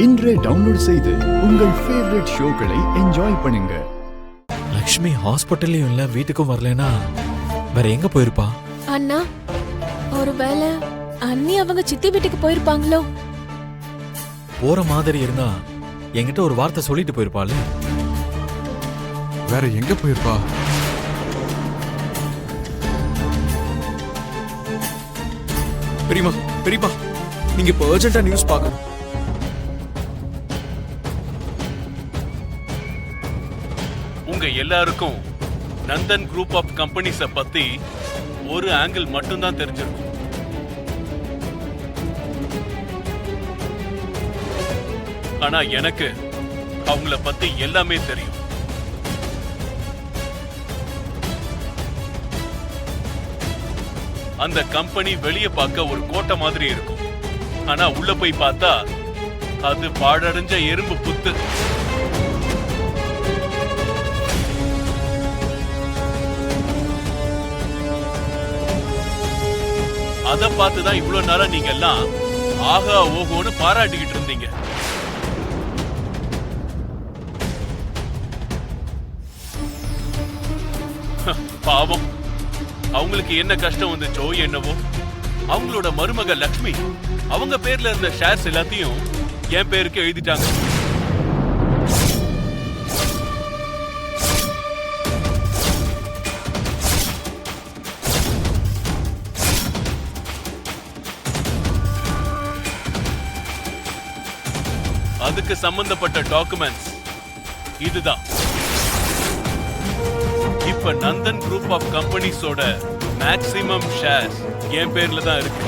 இன்றே டவுன்லோட் செய்து உங்கள் ஃபேவரட் ஷோக்களை என்ஜாய் பண்ணுங்க. லக்ஷ்மி ஹாஸ்பிட்டல்லையும் இல்ல, வீட்டுக்கும் வரலனா வேற எங்க போயிருப்பா? அண்ணா, ஒருவேளை அண்ணி அவங்க சித்தி வீட்டுக்கு போயிருப்பாங்களோ? போற மாதிரி இருந்தா என்கிட்ட ஒரு வார்த்தை சொல்லிட்டு போயிருப்பாள். வேற எங்க போயிருப்பா? பெரியமா, பெரியப்பா, நீங்க இப்போ அர்ஜென்ட்டா நியூஸ் பார்க்கணும். உங்க எல்லாருக்கும் நந்தன் குரூப் ஆஃப் கம்பெனிஸ பத்தி ஒரு ஆங்கிள் மட்டும்தான் தெரிஞ்சிருக்கும். ஆனா எனக்கு அவங்கள பத்தி எல்லாமே தெரியும். அந்த கம்பெனி வெளியே பார்க்க ஒரு கோட்டை மாதிரி இருக்கும். ஆனா உள்ள போய் பார்த்தா அது பாழடைஞ்ச எறும்பு புத்து. அத பார்த்துதான் இவ்வளவு நாளா நீங்க எல்லாம் ஆகா ஓகோன்னு பாராட்டிக்கிட்டு இருந்தீங்க. பாவம், அவங்களுக்கு என்ன கஷ்டம் வந்துச்சோ என்னவோ, அவங்களோட மருமக லக்ஷ்மி அவங்க பேர்ல இருந்த ஷேர்ஸ் எல்லாத்தையும் என் பேருக்கு எழுதிட்டாங்க. அதுக்கு சம்பந்தப்பட்ட டாக்குமெண்ட்ஸ் இதுதான். இப்ப நந்தன் குரூப் ஆஃப் கம்பெனிஸோட மேக்ஸிமம் ஷேர்ஸ் என் பேர்ல தான் இருக்கு.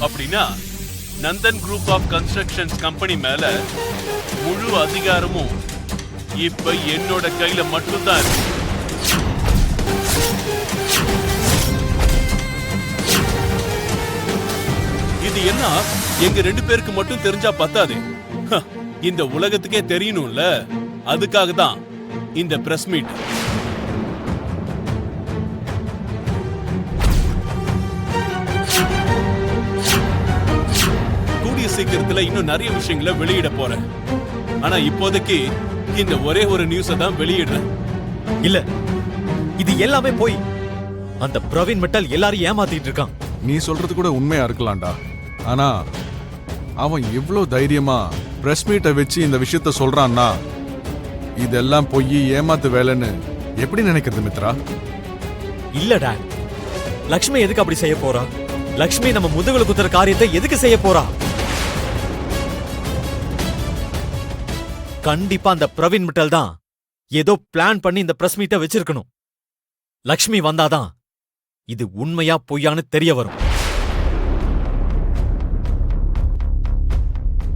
அப்படின்னா Nandan group of constructions company மேல முழு அதிகாரமும் இப்ப என்னோட கையில மட்டும்தான் இருக்கு. இது என்ன எங்க ரெண்டு பேருக்கு மட்டும் தெரிஞ்சா பத்தாது, இந்த உலகத்துக்கே தெரியணும்ல. அதுக்காக தான் இந்த பிரஸ் மீட். கூடிய சீக்கிரத்துல இன்னும் நிறைய விஷயங்களை வெளியிட போறேன். ஆனா இப்போதைக்கு இந்த ஒரே ஒரு நியூஸை தான் வெளியிடுறேன். இல்ல, இது எல்லாமே போய் அந்த பிரவீன் மிட்டல் எல்லாரையும் ஏமாத்திட்டு இருக்கான். நீ சொல்றது கூட உண்மையா இருக்கலாம்டா. ஆனா அவன் இவ்வளவு தைரியமா பிரஸ் மீட்டை வச்சு இந்த விஷயத்த சொல்றான்னா இதெல்லாம் போய் ஏமாத்து வேலைன்னு எப்படி நினைக்கிறது மித்ரா? இல்ல டாட், லக்ஷ்மி எதுக்கு அப்படி செய்ய போறா? லக்ஷ்மி நம்ம முதுகுல குத்துற காரியத்தை எதுக்கு செய்ய போறா? கண்டிப்பா அந்த பிரவீன் மிட்டல் தான் ஏதோ பிளான் பண்ணி இந்த பிரஸ் மீட்டை வச்சிருக்கணும். லக்ஷ்மி வந்தாதான் இது உண்மையா பொய்யான்னு தெரிய வரும்.